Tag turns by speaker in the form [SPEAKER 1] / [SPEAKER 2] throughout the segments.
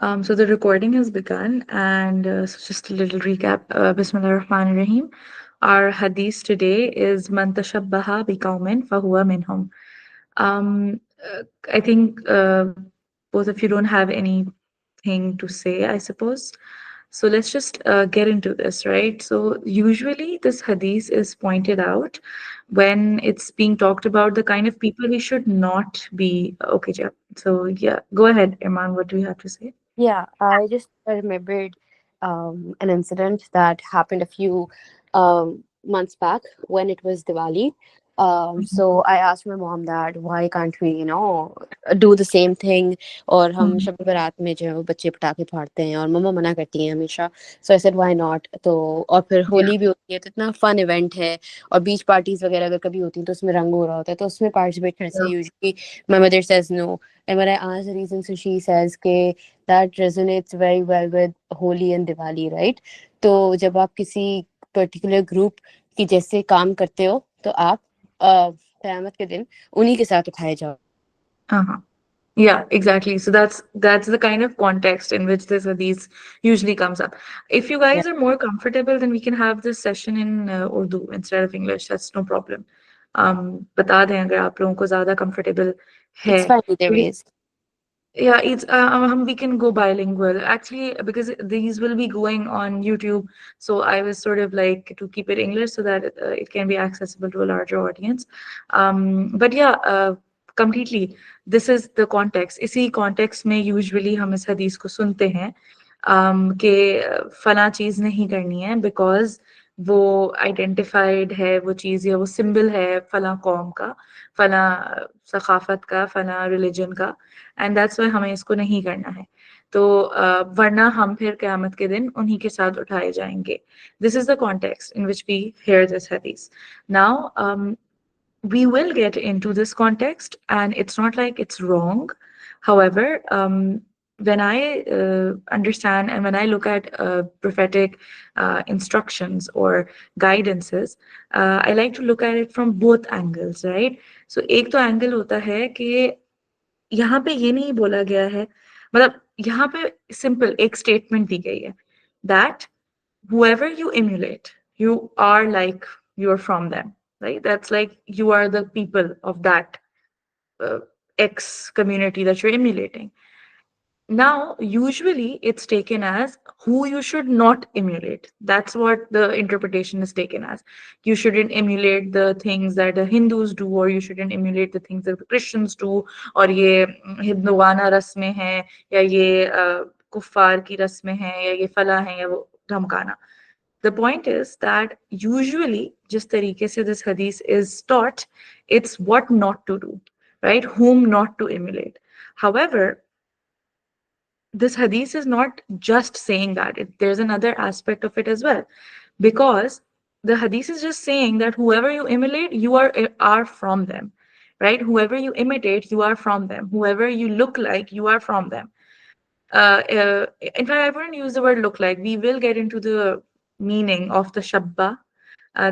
[SPEAKER 1] So the recording has begun, and so just a little recap. Bismillah ar-Rahman ar-Rahim. Our hadith today is "Man tashabbaha biqawmin fahuwa minhum." Um, I think both of you don't have anything to say, I suppose. So let's just get into this, right? So usually this hadith is pointed out when it's being talked about the kind of people we should not be. Okay, yeah. So yeah, go ahead, Iman. What do you have to say?
[SPEAKER 2] Yeah, I just remembered an incident that happened a few months back when it was Diwali. So I asked my mom that why can't we, do the same thing? और हम
[SPEAKER 1] Mhm.
[SPEAKER 2] शब बारात में जो है वो बच्चे पटाखे फाड़ते हैं और मम्मा मना करती हैं हमेशा. So I said why not? तो और फिर
[SPEAKER 1] Yeah.
[SPEAKER 2] होली भी होती है तो इतना फन इवेंट है और बीच पार्टीज वगैरह अगर कभी होती हैं तो उसमें रंग हो रहा होता है तो उसमें पार्टिसिपेट करने से
[SPEAKER 1] Yeah.
[SPEAKER 2] Usually my mother says no. And when I asked the reason, so she says कि that resonates very well with Holi and Diwali, right? तो जब आप किसी पर्टिकुलर ग्रुप की जैसे काम करते हो तो आप कयामत के दिन उन्हीं के साथ उठाए जाओ.
[SPEAKER 1] Uh-huh. Yeah, exactly. So that's the kind of context in which this hadith usually comes up. If you
[SPEAKER 2] Yeah,
[SPEAKER 1] guys are more comfortable, then we can have this session in Urdu instead of English. That's no problem. बता दें अगर आप लोगों को ज़्यादा comfortable है.
[SPEAKER 2] it's fine either
[SPEAKER 1] क्योंकि
[SPEAKER 2] ways.
[SPEAKER 1] yeah, it's we can go bilingual actually because these will be going on YouTube. So I was sort of like to keep it English so that it can be accessible to a larger audience. But yeah, completely. This is the context. इसी context में usually हम इस हदीस को सुनते हैं कि फला चीज़ नहीं करनी है because वो आइडेंटिफाइड है वो चीज़ या वो सिंबल है फला कौम का फला सकाफत का फला रिलीजन का एंड दैट्स व्हाई हमें इसको नहीं करना है तो वरना हम फिर क़यामत के दिन उन्हीं के साथ उठाए जाएंगे this is the context in which we hear this हदीस now we will get into this context and it's not like it's wrong however when I understand and when I look at prophetic instructions or guidances I like to look at it from both angles right so एक तो angle होता है कि यहाँ पे ये नहीं बोला गया है मतलब यहाँ पे सिंपल एक स्टेटमेंट दी गई है that whoever you emulate you are like you're from them right that's like you are the people of that uh, X community that you're emulating now, usually it's taken as who you should not emulate. That's what the interpretation is taken as. You shouldn't emulate the things that the Hindus do, or you shouldn't emulate the things that the Christians do, और ये हिंदुवाना रस्में हैं या ये कुफ्फार की रस्में हैं या ये फला है या वो धमकाना. The point is that usually जिस तरीके से this hadith is taught, it's what not to do, right? Whom not to emulate. However, this hadith is not just saying that there's another aspect of it as well because the hadith is just saying that whoever you emulate you are from them right whoever you imitate you are from them whoever you look like you are from them in fact I wouldn't use the word look like we will get into the meaning of the shabba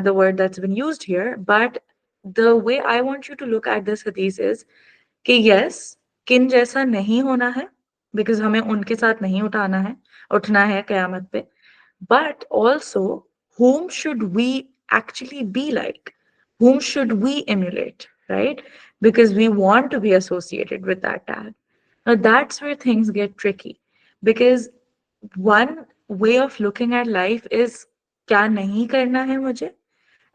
[SPEAKER 1] the word that's been used here but the way I want you to look at this hadith is कि yes किन जैसा नहीं होना है because हमें उनके साथ नहीं उठना है कयामत पे but also whom should we actually be like whom should we emulate right because we want to be associated with that tag now that's where things get tricky because one way of looking at life is क्या नहीं करना है मुझे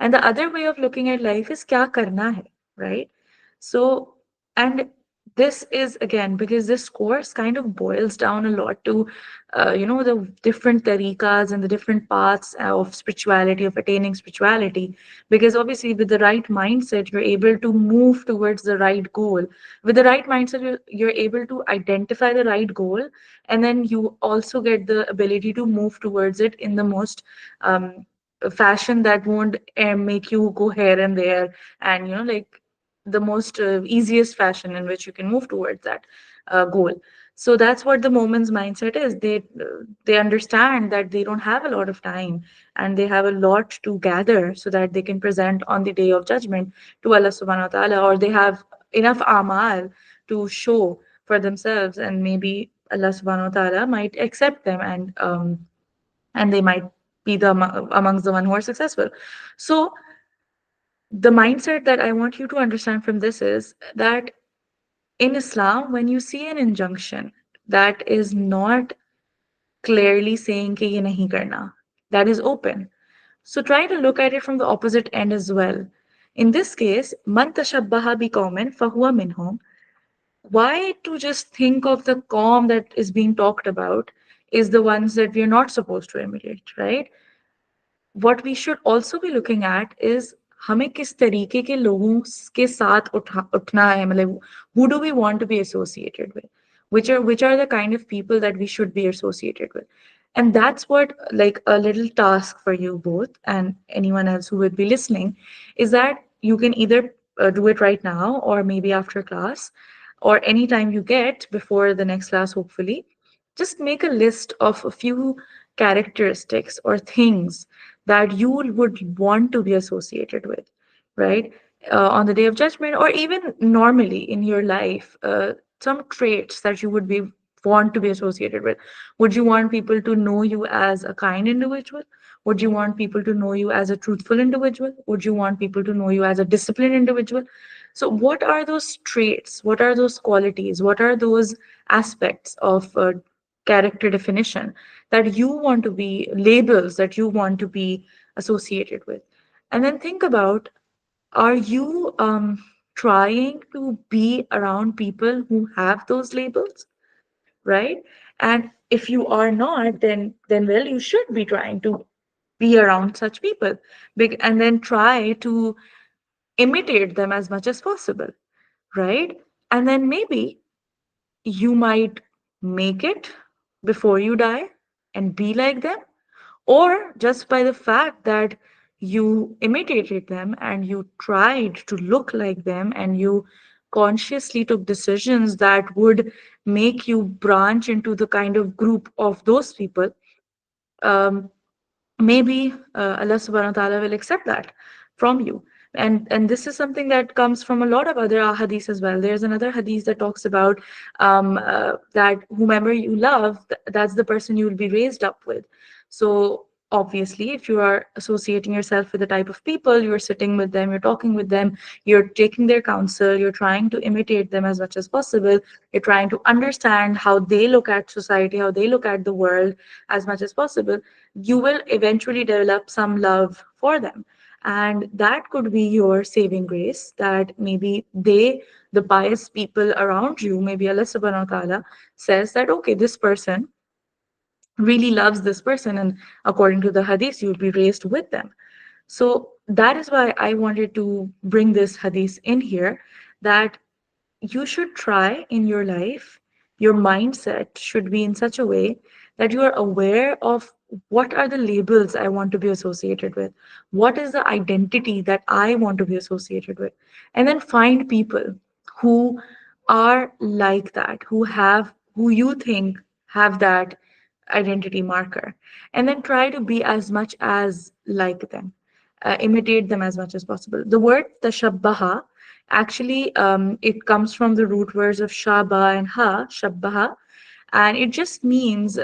[SPEAKER 1] and the other way of looking at life is kya karna hai, right? So, and this is again because this course kind of boils down a lot to, the different tariqas and the different paths of spirituality, of attaining spirituality. Because obviously, with the right mindset, you're able to move towards the right goal. With the right mindset, you're able to identify the right goal, and then you also get the ability to move towards it in the most fashion that won't make you go here and there and like the most easiest fashion in which you can move towards that goal so that's what the moment's mindset is they understand that they don't have a lot of time and they have a lot to gather so that they can present on the day of judgment to Allah subhanahu wa ta'ala or they have enough amal to show for themselves and maybe Allah subhanahu wa ta'ala might accept them, and they might be amongst the one who are successful. So the mindset that I want you to understand from this is that in Islam, when you see an injunction that is not clearly saying कि ये नहीं करना, that is open. So try to look at it from the opposite end as well. In this case, man tashabbaha bi qaumin fahuwa minhum. Why to just think of the calm that is being talked about is the ones that we are not supposed to emulate, right? What we should also be looking at is हमें किस तरीके के लोगों के साथ उठना है, मतलब who do we want to be associated with, which are the kind of people that we should be associated with. And that's what, like, a little task for you both and anyone else who would be listening, is that you can either do it right now or maybe after class or anytime you get before the next class, hopefully. Just make a list of a few characteristics or things that you would want to be associated with, right? On the day of judgment, or even normally in your life, some traits that you would be want to be associated with. Would you want people to know you as a kind individual? Would you want people to know you as a truthful individual? Would you want people to know you as a disciplined individual? So, what are those traits? What are those qualities? What are those aspects of character definition that you want to be, labels that you want to be associated with? And then think about, are you trying to be around people who have those labels, right? And if you are not, then well, you should be trying to be around such people, and then try to imitate them as much as possible, right? And then maybe you might make it before you die and be like them, or just by the fact that you imitated them and you tried to look like them and you consciously took decisions that would make you branch into the kind of group of those people, um, maybe Allah subhanahu wa ta'ala will accept that from you. And this is something that comes from a lot of other hadiths as well. There's another hadith that talks about that whomever you love, that's the person you will be raised up with. So obviously, if you are associating yourself with the type of people, you're sitting with them, you're talking with them, you're taking their counsel, you're trying to imitate them as much as possible, you're trying to understand how they look at society, how they look at the world as much as possible, you will eventually develop some love for them. And that could be your saving grace, that maybe the pious people around you, maybe Allah subhanahu wa ta'ala says that, okay, this person really loves this person, and according to the hadith, you'll be raised with them. So that is why I wanted to bring this hadith in here, that you should try in your life, your mindset should be in such a way that you are aware of what are the labels I want to be associated with, what is the identity that I want to be associated with, and then find people who are like that, who you think have that identity marker, and then try to be as much as like them, imitate them as much as possible. The word tashabbaha, actually, it comes from the root words of shaba and ha, shabbaha, and it just means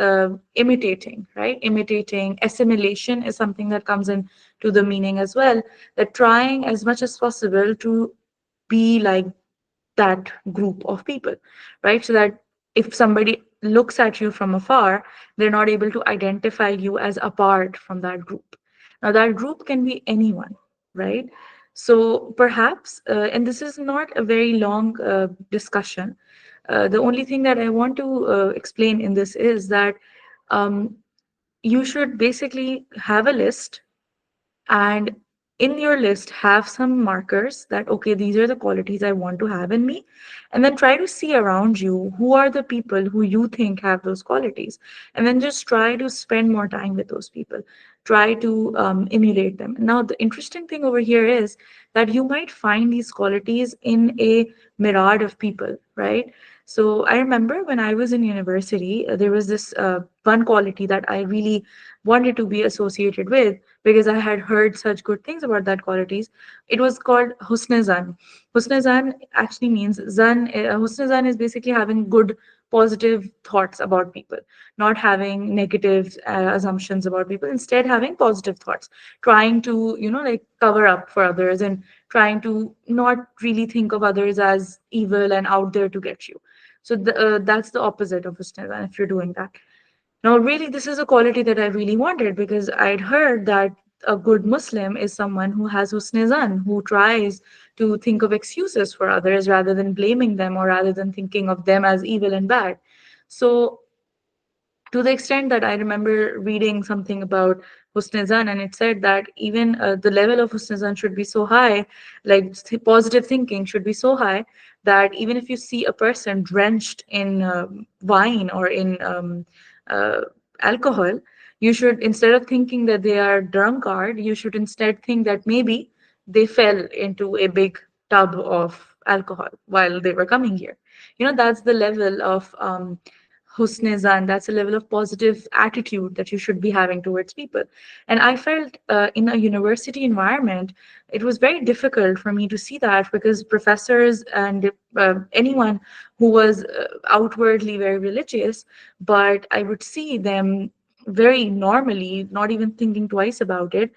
[SPEAKER 1] imitating, right? Imitating. Assimilation is something that comes in to the meaning as well, that trying as much as possible to be like that group of people, right? So that if somebody looks at you from afar, they're not able to identify you as apart from that group. Now, that group can be anyone, right? So perhaps, and this is not a very long discussion. The only thing that I want to explain in this is that um, you should basically have a list, and in your list have some markers that, okay, these are the qualities I want to have in me, and then try to see around you who are the people who you think have those qualities, and then just try to spend more time with those people, try to emulate them. Now, the interesting thing over here is that you might find these qualities in a myriad of people, right? So I remember when I was in university, there was this one quality that I really wanted to be associated with, because I had heard such good things about that qualities. It was called Husne Zan. Husne Zan actually means Zan. Husne Zan is basically having good positive thoughts about people, not having negative assumptions about people, instead having positive thoughts, trying to, like cover up for others and trying to not really think of others as evil and out there to get you. So that's the opposite of husnul if you're doing that. Now, really, this is a quality that I really wanted because I'd heard that a good Muslim is someone who has husn zan, who tries to think of excuses for others rather than blaming them or rather than thinking of them as evil and bad. So to the extent that I remember reading something about Husnizan, and it said that even the level of Husnizan should be so high, like positive thinking should be so high that even if you see a person drenched in wine or in uh, alcohol, you should, instead of thinking that they are drunkard, you should instead think that maybe they fell into a big tub of alcohol while they were coming here. That's the level of husnezan, that's a level of positive attitude that you should be having towards people. And I felt in a university environment it was very difficult for me to see that because professors and anyone who was outwardly very religious, but I would see them very normally, not even thinking twice about it.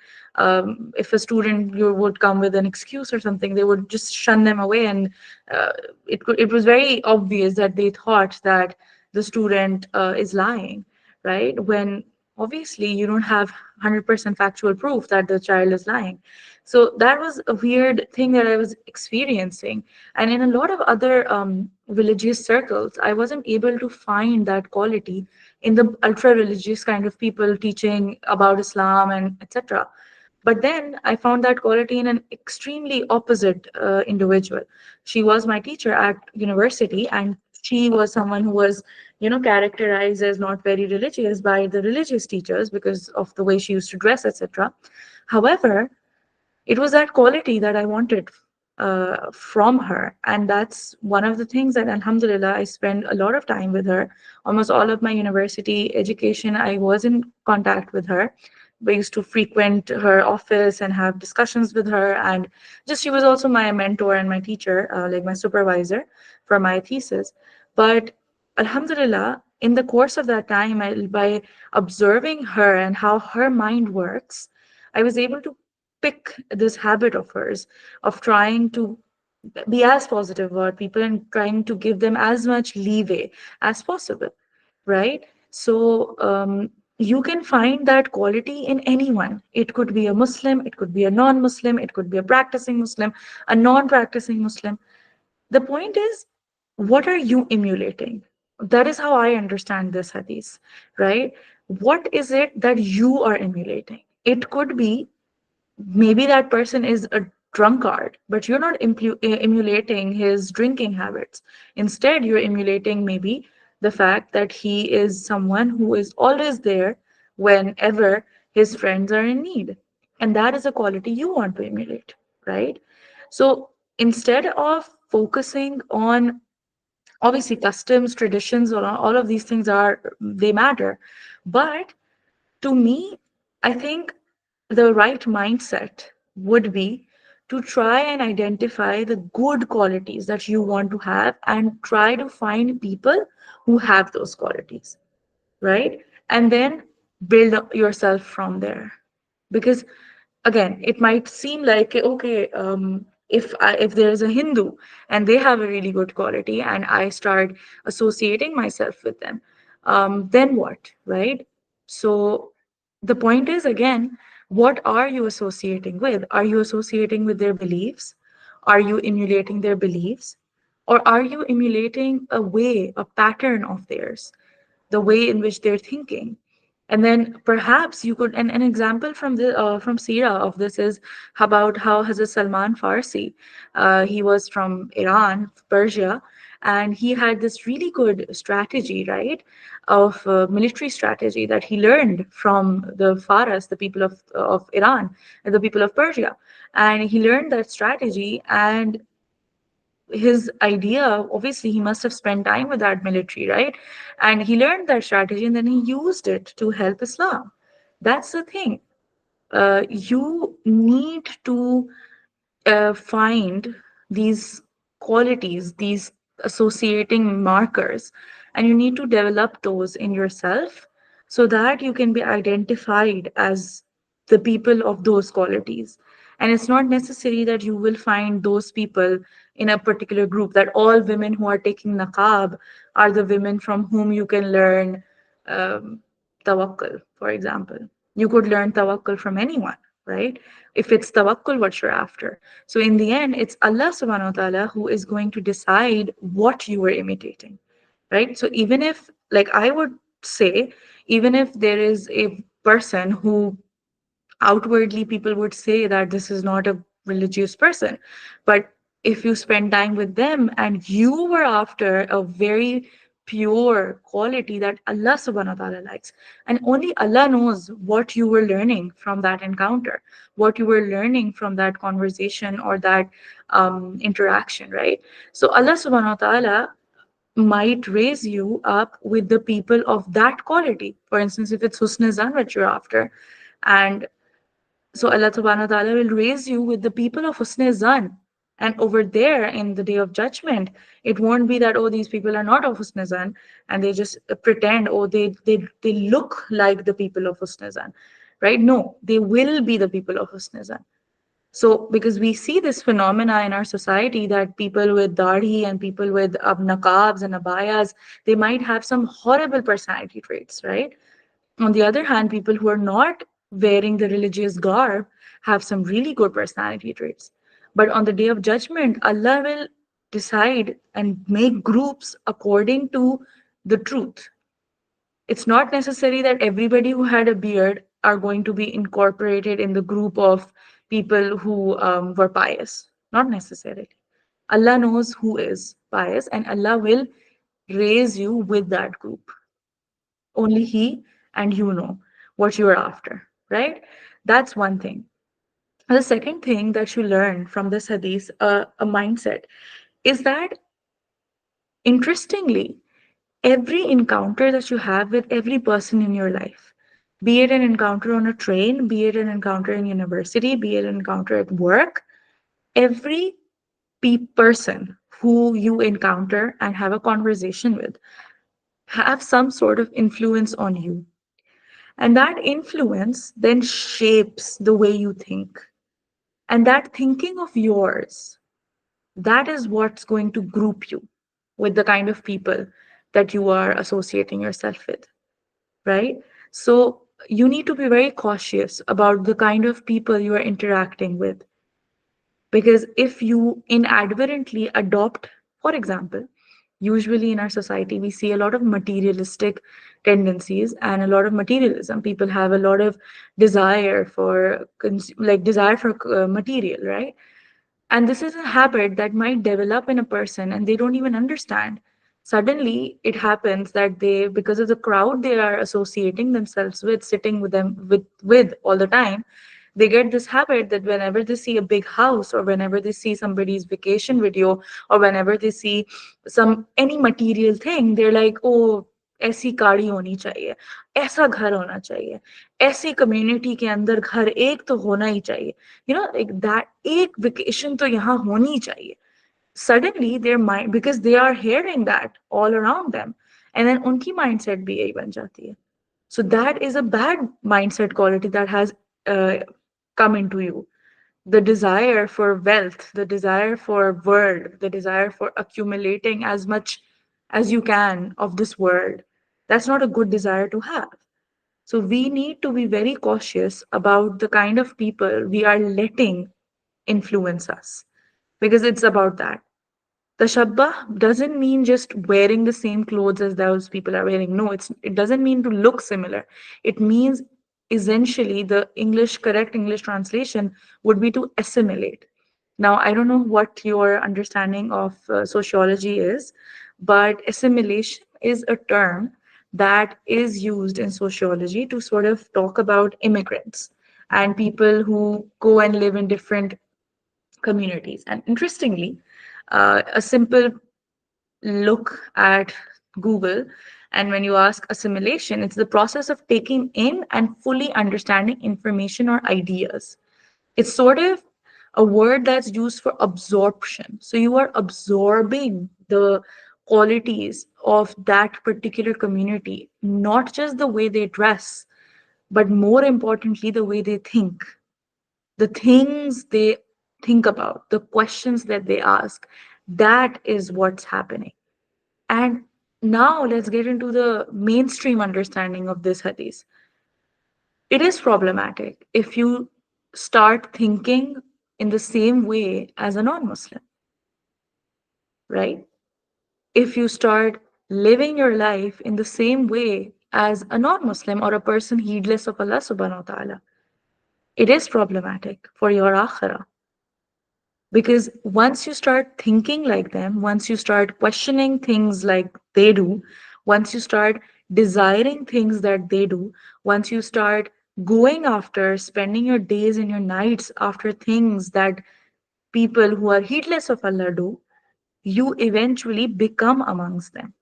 [SPEAKER 1] If a student you would come with an excuse or something, they would just shun them away, and it was very obvious that they thought that the student is lying, right? When obviously you don't have 100% factual proof that the child is lying. So that was a weird thing that I was experiencing. And in a lot of other religious circles, I wasn't able to find that quality in the ultra religious kind of people teaching about Islam and etc. But then I found that quality in an extremely opposite individual. She was my teacher at university, and she was someone who was, characterized as not very religious by the religious teachers because of the way she used to dress, etc. However, it was that quality that I wanted from her. And that's one of the things that, Alhamdulillah, I spent a lot of time with her. Almost all of my university education, I was in contact with her. We used to frequent her office and have discussions with her. And just she was also my mentor and my teacher, like my supervisor for my thesis. But Alhamdulillah, in the course of that time, by observing her and how her mind works, I was able to pick this habit of hers of trying to be as positive about people and trying to give them as much leeway as possible, right? So you can find that quality in anyone. It could be a Muslim, it could be a non-Muslim, it could be a practicing Muslim, a non-practicing Muslim. The point is, what are you emulating? That is how I understand this hadith, right? What is it that you are emulating? It could be, maybe that person is a drunkard, but you're not emulating his drinking habits. Instead, you're emulating maybe the fact that he is someone who is always there whenever his friends are in need. And that is a quality you want to emulate, right? So instead of focusing on, obviously, customs, traditions, all of these things are, they matter. But to me, I think the right mindset would be to try and identify the good qualities that you want to have and try to find people who have those qualities, right? And then build up yourself from there. Because again, it might seem like, okay, if there is a Hindu and they have a really good quality and I start associating myself with them, then what, right? So the point is, again, what are you associating with? Are you associating with their beliefs? Are you emulating their beliefs? Or are you emulating a way, a pattern of theirs, the way in which they're thinking? And then perhaps you could, and an example from the from Sira of this is about how Hazrat Salman Farsi, he was from Iran, Persia, and he had this really good strategy, right, of military strategy that he learned from the Faras, the people of Iran, and the people of Persia, and he learned that strategy. And his idea, obviously he must have spent time with that military, right? And he learned that strategy and then he used it to help Islam. That's the thing. You need to find these qualities, these associating markers, and you need to develop those in yourself so that you can be identified as the people of those qualities. And it's not necessary that you will find those people in a particular group, that all women who are taking naqab are the women from whom you can learn um, tawakkul, for example. You could learn tawakkul from anyone, right? If it's tawakkul what you're after. So in the end, it's Allah subhanahu wa ta'ala who is going to decide what you are imitating, right? So even if, like I would say, even if there is a person who outwardly people would say that this is not a religious person, but if you spend time with them and you were after a very pure quality that Allah subhanahu wa ta'ala likes, and only Allah knows what you were learning from that encounter, what you were learning from that conversation or that interaction, right? So Allah subhanahu wa ta'ala might raise you up with the people of that quality. For instance, if it's husn zan what you're after, and so Allah subhanahu wa ta'ala will raise you with the people of Husn Zan. And over there in the day of judgment, it won't be that, oh, these people are not of Husn Zan and they just pretend, oh, they look like the people of Husn Zan. Right? No, they will be the people of Husn Zan. So, because we see this phenomena in our society that people with dadi and people with naqabs and abayas, they might have some horrible personality traits, right? On the other hand, people who are not wearing the religious garb have some really good personality traits. But on the day of judgment, Allah will decide and make groups according to the truth. It's not necessary that everybody who had a beard are going to be incorporated in the group of people who were pious. Not necessarily. Allah knows who is pious, and Allah will raise you with that group. Only He and you know what you're after, right? That's one thing. The second thing that you learn from this hadith, a mindset, is that interestingly, every encounter that you have with every person in your life, be it an encounter on a train, be it an encounter in university, be it an encounter at work, every person who you encounter and have a conversation with have some sort of influence on you. And that influence then shapes the way you think. And that thinking of yours, that is what's going to group you with the kind of people that you are associating yourself with, right? So you need to be very cautious about the kind of people you are interacting with. Because if you inadvertently adopt, for example, usually in our society, we see a lot of materialistic tendencies and a lot of materialism. People have a lot of desire for, like, desire for material, right? And this is a habit that might develop in a person and they don't even understand. Suddenly, it happens that they, because of the crowd they are associating themselves with, sitting with them with all the time, they get this habit that whenever they see a big house or whenever they see somebody's vacation video or whenever they see some any material thing, they're like, oh, ऐसी गाड़ी होनी चाहिए, ऐसा घर होना चाहिए, ऐसी community के अंदर घर एक तो होना ही चाहिए, you know, like that, एक vacation तो यहाँ होनी चाहिए. Suddenly their mind, because they are hearing that all around them, and then उनकी mindset भी यही बन जाती है. So that is a bad mindset quality that has uh, come into you. The desire for wealth, the desire for world, the desire for accumulating as much as you can of this world. That's not a good desire to have. So we need to be very cautious about the kind of people we are letting influence us, because it's about that. Tashabbah doesn't mean just wearing the same clothes as those people are wearing. No, it doesn't mean to look similar. It means essentially the correct English translation would be to assimilate. Now, I don't know what your understanding of sociology is, but assimilation is a term that is used in sociology to sort of talk about immigrants and people who go and live in different communities. And interestingly, a simple look at Google, and when you ask assimilation, it's the process of taking in and fully understanding information or ideas. It's sort of a word that's used for absorption. So you are absorbing the qualities of that particular community, not just the way they dress, but more importantly, the way they think, the things they think about, the questions that they ask. That is what's happening. And now let's get into the mainstream understanding of this hadith. It is problematic if you start thinking in the same way as a non Muslim, right? If you start living your life in the same way as a non Muslim or a person heedless of Allah subhanahu wa ta'ala, it is problematic for your akhirah. Because once you start thinking like them, once you start questioning things like they do, once you start desiring things that they do, once you start going after, spending your days and your nights after things that people who are heedless of Allah do, you eventually become amongst them.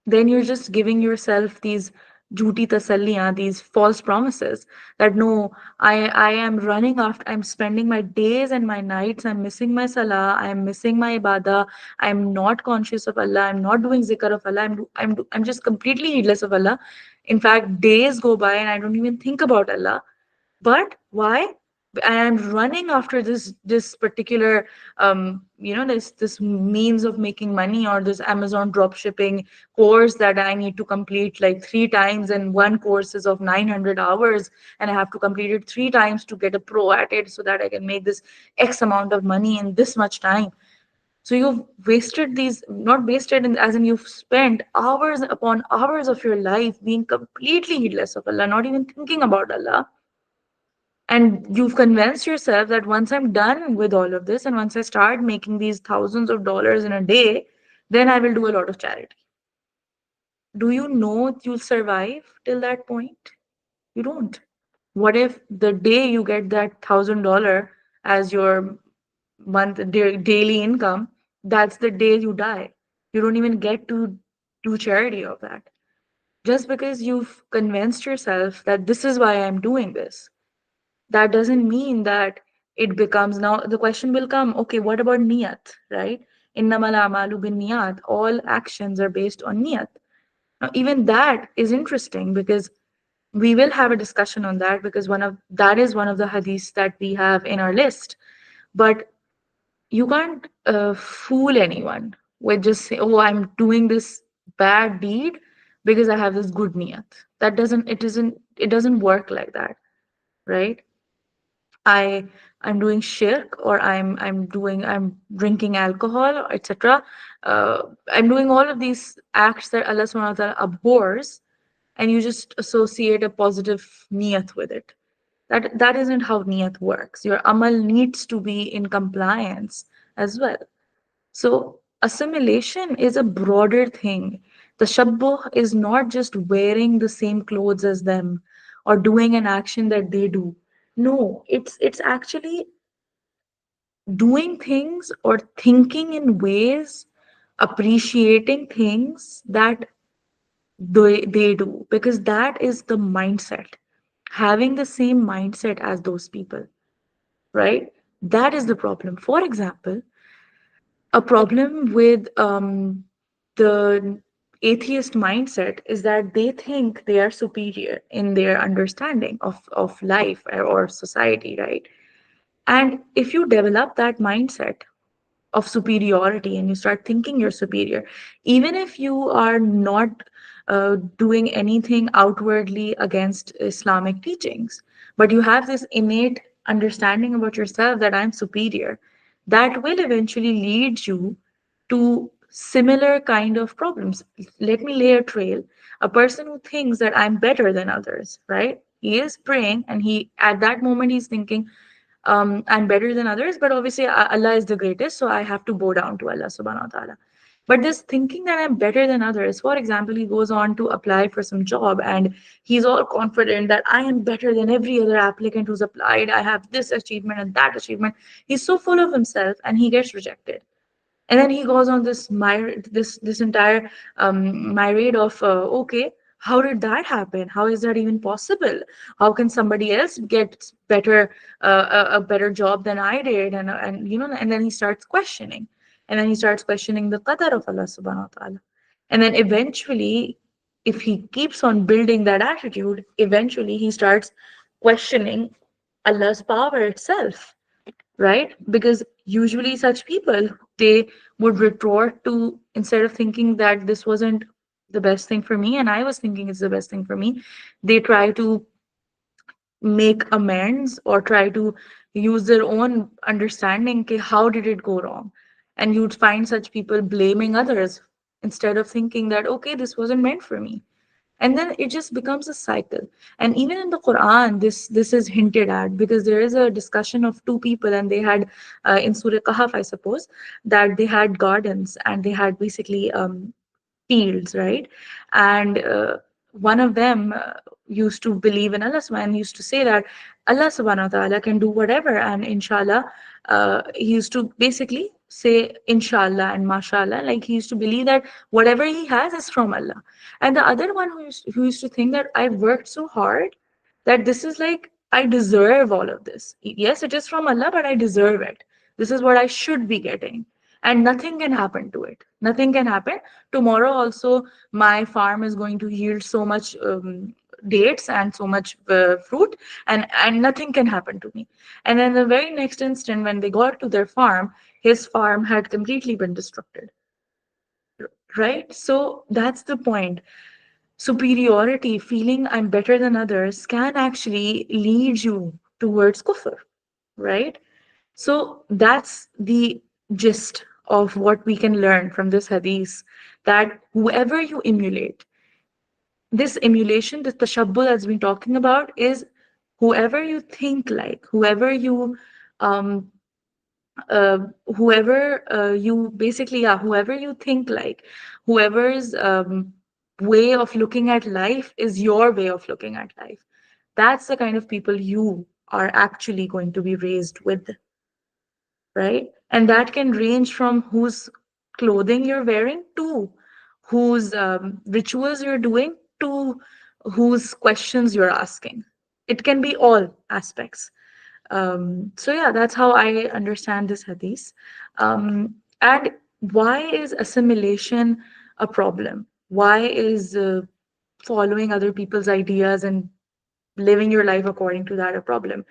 [SPEAKER 1] Then you're just giving yourself these jhuti tasalliyan, these false promises that no, I am running after, I'm spending my days and my nights, I'm missing my salah, I'm missing my ibadah, I'm not conscious of Allah, I'm not doing zikr of Allah, I'm just completely heedless of Allah. In fact, days go by and I don't even think about Allah. But why? I'm running after this particular this means of making money, or this Amazon drop shipping course that I need to complete like three times, and one course is of 900 hours, and I have to complete it three times to get a pro at it so that I can make this X amount of money in this much time. So you've wasted these, not wasted as in you've spent hours upon hours of your life being completely heedless of Allah, not even thinking about Allah. And you've convinced yourself that once I'm done with all of this and once I start making these thousands of dollars in a day, then I will do a lot of charity. Do you know you'll survive till that point? You don't. What if the day you get that $1,000 as your daily income, that's the day you die? You don't even get to do charity of that. Just because you've convinced yourself that this is why I'm doing this, that doesn't mean that it becomes, now the question will come, okay, what about niyat, right? Innamal amalu bin niyat, all actions are based on niyat. Now even that is interesting because we will have a discussion on that, because one of that is one of the hadiths that we have in our list. But you can't fool anyone with just say, oh, I'm doing this bad deed because I have this good niyat. That doesn't work like that, right? I I'm doing shirk, or I'm drinking alcohol, etc. I'm doing all of these acts that Allah subhanahu wa ta'ala abhors, and you just associate a positive niyat with it. That isn't how niyat works. Your amal needs to be in compliance as well. So assimilation is a broader thing. The shabbuh is not just wearing the same clothes as them or doing an action that they do. No, it's actually doing things or thinking in ways, appreciating things that they do, because that is the mindset. Having the same mindset as those people, right? That is the problem. For example, a problem with the atheist mindset is that they think they are superior in their understanding of life or society, right? And if you develop that mindset of superiority and you start thinking you're superior, even if you are not doing anything outwardly against Islamic teachings, but you have this innate understanding about yourself that I'm superior, that will eventually lead you to similar kind of problems. Let me lay a trail. A person who thinks that I'm better than others, right? He is praying, and he at that moment he's thinking, I'm better than others, but obviously Allah is the greatest, so I have to bow down to Allah subhanahu wa ta'ala. But this thinking that I'm better than others, for example, he goes on to apply for some job and he's all confident that I am better than every other applicant who's applied. I have this achievement and that achievement. He's so full of himself and he gets rejected. And then he goes on this entire myriad of okay, how did that happen? How is that even possible? How can somebody else get better a better job than I did? And and then he starts questioning. And then he starts questioning the qadar of Allah subhanahu wa ta'ala. And then eventually, if he keeps on building that attitude, eventually he starts questioning Allah's power itself, right? Because usually such people, they would retort to, instead of thinking that this wasn't the best thing for me and I was thinking it's the best thing for me, they try to make amends or try to use their own understanding. Okay, how did it go wrong? And you'd find such people blaming others instead of thinking that, okay, this wasn't meant for me. And then it just becomes a cycle. And even in the Quran, this is hinted at, because there is a discussion of two people, and they had in Surah Kahf, I suppose, that they had gardens and they had basically fields, right? And one of them used to believe in Allah subhanahu, and used to say that Allah subhanahu wa ta'ala can do whatever, and inshallah, he used to basically say inshallah and mashallah, like he used to believe that whatever he has is from Allah. And the other one who used to think that I've worked so hard that this is like I deserve all of this. Yes, it is from Allah, but I deserve it. This is what I should be getting. And nothing can happen to it. Nothing can happen. Tomorrow also, my farm is going to yield so much dates and so much fruit, and nothing can happen to me. And then the very next instant, when they got to their farm, his farm had completely been destructed. Right? So that's the point. Superiority, feeling I'm better than others, can actually lead you towards kufr, right? So that's the gist of what we can learn from this hadith, that whoever you emulate, this emulation, this tashabbuh that's been talking about, is whoever you think like, um, uh, whoever you basically are, whoever you think like, whoever's way of looking at life is your way of looking at life. That's the kind of people you are actually going to be raised with, right? And that can range from whose clothing you're wearing to whose rituals you're doing to whose questions you're asking. It can be all aspects. So yeah, that's how I understand this hadith. And why is assimilation a problem? Why is following other people's ideas and living your life according to that a problem?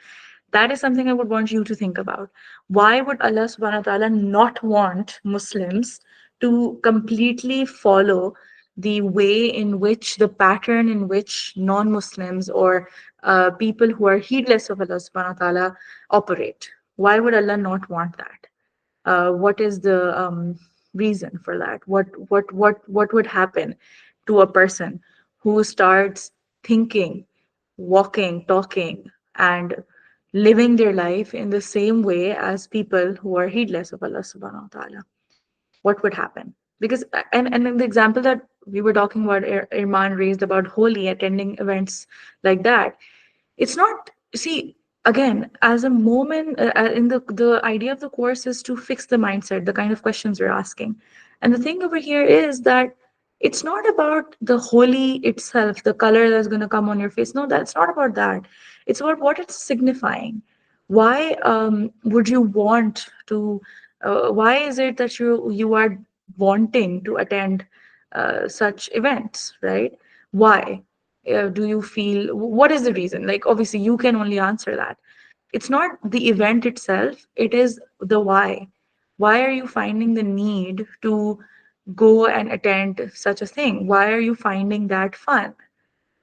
[SPEAKER 1] That is something I would want you to think about. Why would Allah subhanahu wa ta'ala not want Muslims to completely follow the way in which, the pattern in which non Muslims or people who are heedless of Allah subhanahu wa ta'ala operate? Why would Allah not want that? What is the reason for that? What would happen to a person who starts thinking, walking, talking, and living their life in the same way as people who are heedless of Allah subhanahu wa ta'ala? What would happen? Because and in the example that we were talking about, Irman raised about Holi, attending events like that, it's not, see, again, as a moment, in the idea of the course is to fix the mindset, the kind of questions we're asking. And the thing over here is that it's not about the holy itself, the color that's going to come on your face. No, that's not about that. It's about what it's signifying. Why would you want to, why is it that you are wanting to attend such events, right? Why do you feel, what is the reason? Like, obviously you can only answer that. It's not the event itself, it is the why. Why are you finding the need to go and attend such a thing? Why are you finding that fun?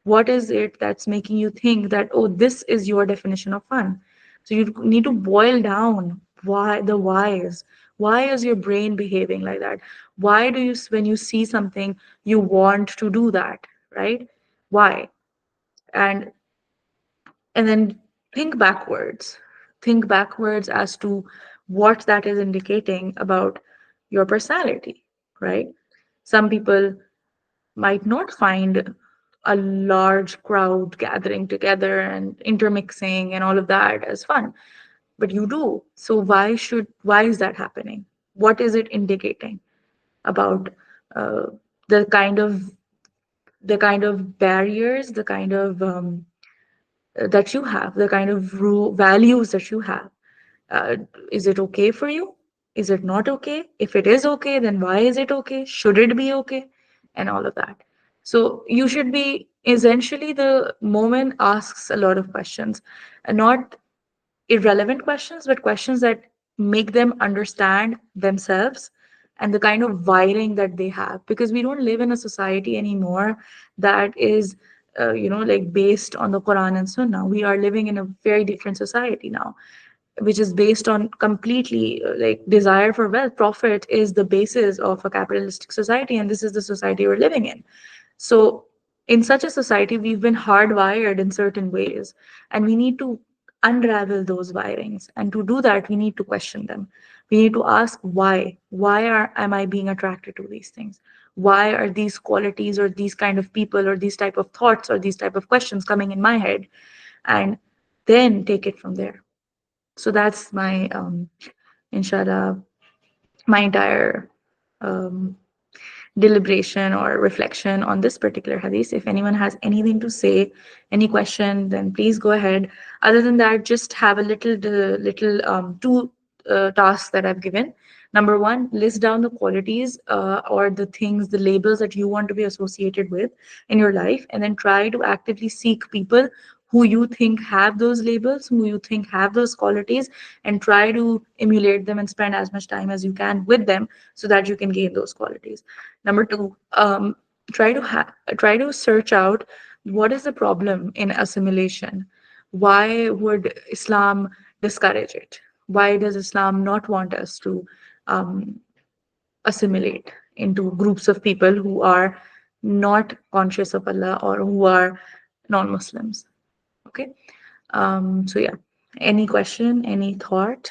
[SPEAKER 1] What is it that's making you think that, oh, this is your definition of fun? So you need to boil down why, the whys. Why is your brain behaving like that? Why do you, when you see something, you want to do that, right? Why? and and then think backwards. Think backwards as to what that is indicating about your personality, right? Some people might not find a large crowd gathering together and intermixing and all of that as fun, but you do. So why is that happening? What is it indicating about uh, the kind of barriers, the kind of that you have, the kind of values that you have? Uh, is it okay for you? Is it not okay? If it is okay, then why is it okay? Should it be okay? And all of that. So you should be essentially the moment asks a lot of questions, and not irrelevant questions, but questions that make them understand themselves and the kind of wiring that they have. Because we don't live in a society anymore that is, like based on the Quran and Sunnah. We are living in a very different society now, which is based on completely like desire for wealth. Profit is the basis of a capitalistic society, and this is the society we're living in. So, in such a society, we've been hardwired in certain ways, and we need to unravel those wirings. And to do that, we need to question them. We need to ask why. Am I being attracted to these things? Why are these qualities or these kind of people or these type of thoughts or these type of questions coming in my head? And then take it from there. So that's my inshallah, my entire um, deliberation or reflection on this particular hadith. If anyone has anything to say, any question, then please go ahead. Other than that, just have a little two tasks that I've given. Number one, list down the qualities or the things, the labels that you want to be associated with in your life, and then try to actively seek people who you think have those labels, who you think have those qualities, and try to emulate them and spend as much time as you can with them so that you can gain those qualities. Number two, try to search out what is the problem in assimilation. Why would Islam discourage it? Why does Islam not want us to um, assimilate into groups of people who are not conscious of Allah or who are non-Muslims? Okay. So yeah. Any question? Any thought?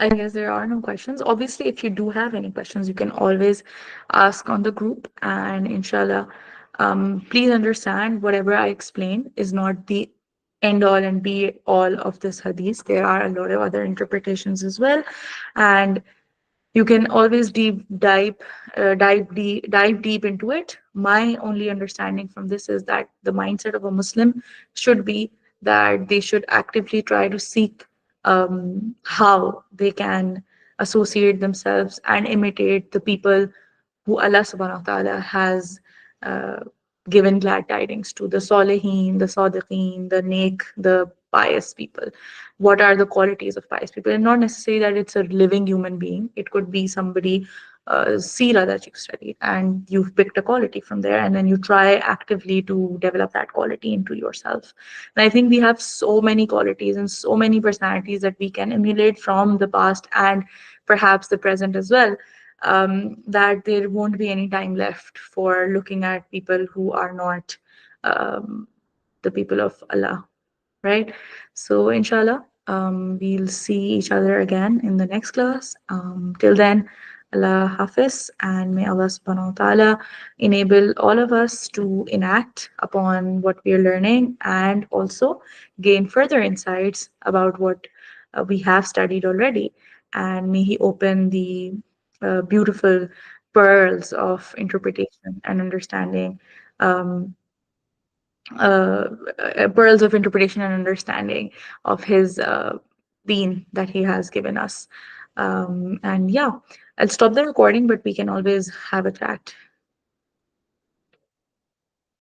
[SPEAKER 1] I guess there are no questions. Obviously, if you do have any questions, you can always ask on the group. And inshallah, please understand whatever I explain is not the end all and be all of this hadith. There are a lot of other interpretations as well. And you can always dive deep into it. My only understanding from this is that the mindset of a Muslim should be that they should actively try to seek how they can associate themselves and imitate the people who Allah subhanahu wa ta'ala has uh, given glad tidings to, the Salihin, the Sadiqeen, the Nek, the pious people. What are the qualities of pious people? And not necessarily that it's a living human being, it could be somebody, Sira that you've studied, and you've picked a quality from there, and then you try actively to develop that quality into yourself. And I think we have so many qualities and so many personalities that we can emulate from the past and perhaps the present as well, that there won't be any time left for looking at people who are not um, the people of Allah, right? So, inshallah, we'll see each other again in the next class. Till then, Allah Hafiz, and may Allah subhanahu wa ta'ala enable all of us to enact upon what we are learning and also gain further insights about what we have studied already. And may He open the beautiful pearls of interpretation and understanding, um, uh, pearls of interpretation and understanding of His deen that He has given us. And yeah, I'll stop the recording, but we can always have a chat.